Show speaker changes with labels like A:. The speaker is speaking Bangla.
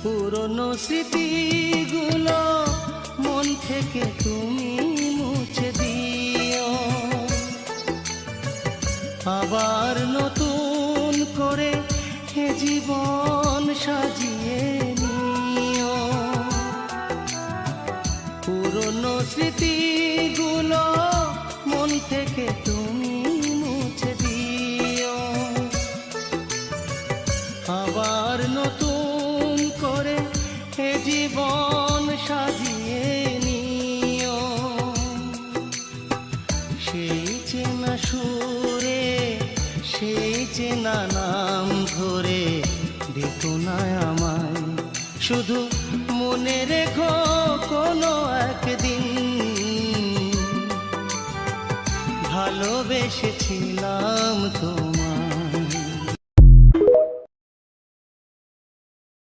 A: পুরনো স্মৃতিগুলো মন থেকে তুমি মুছে দিও, আবার নতুন করে এ জীবন সাজিয়ে নিও। পুরনো স্মৃতিগুলো মন থেকে তুমি মুছে দিও, আবার নতুন করে এ জীবন সাজিয়ে নিও। সেই চেনা সুরে, সেই চেনা নাম ধরে দেখো না আমায়, শুধু মনে রেখো কোনো একদিন ভালোবেসেছিলাম তোমায়।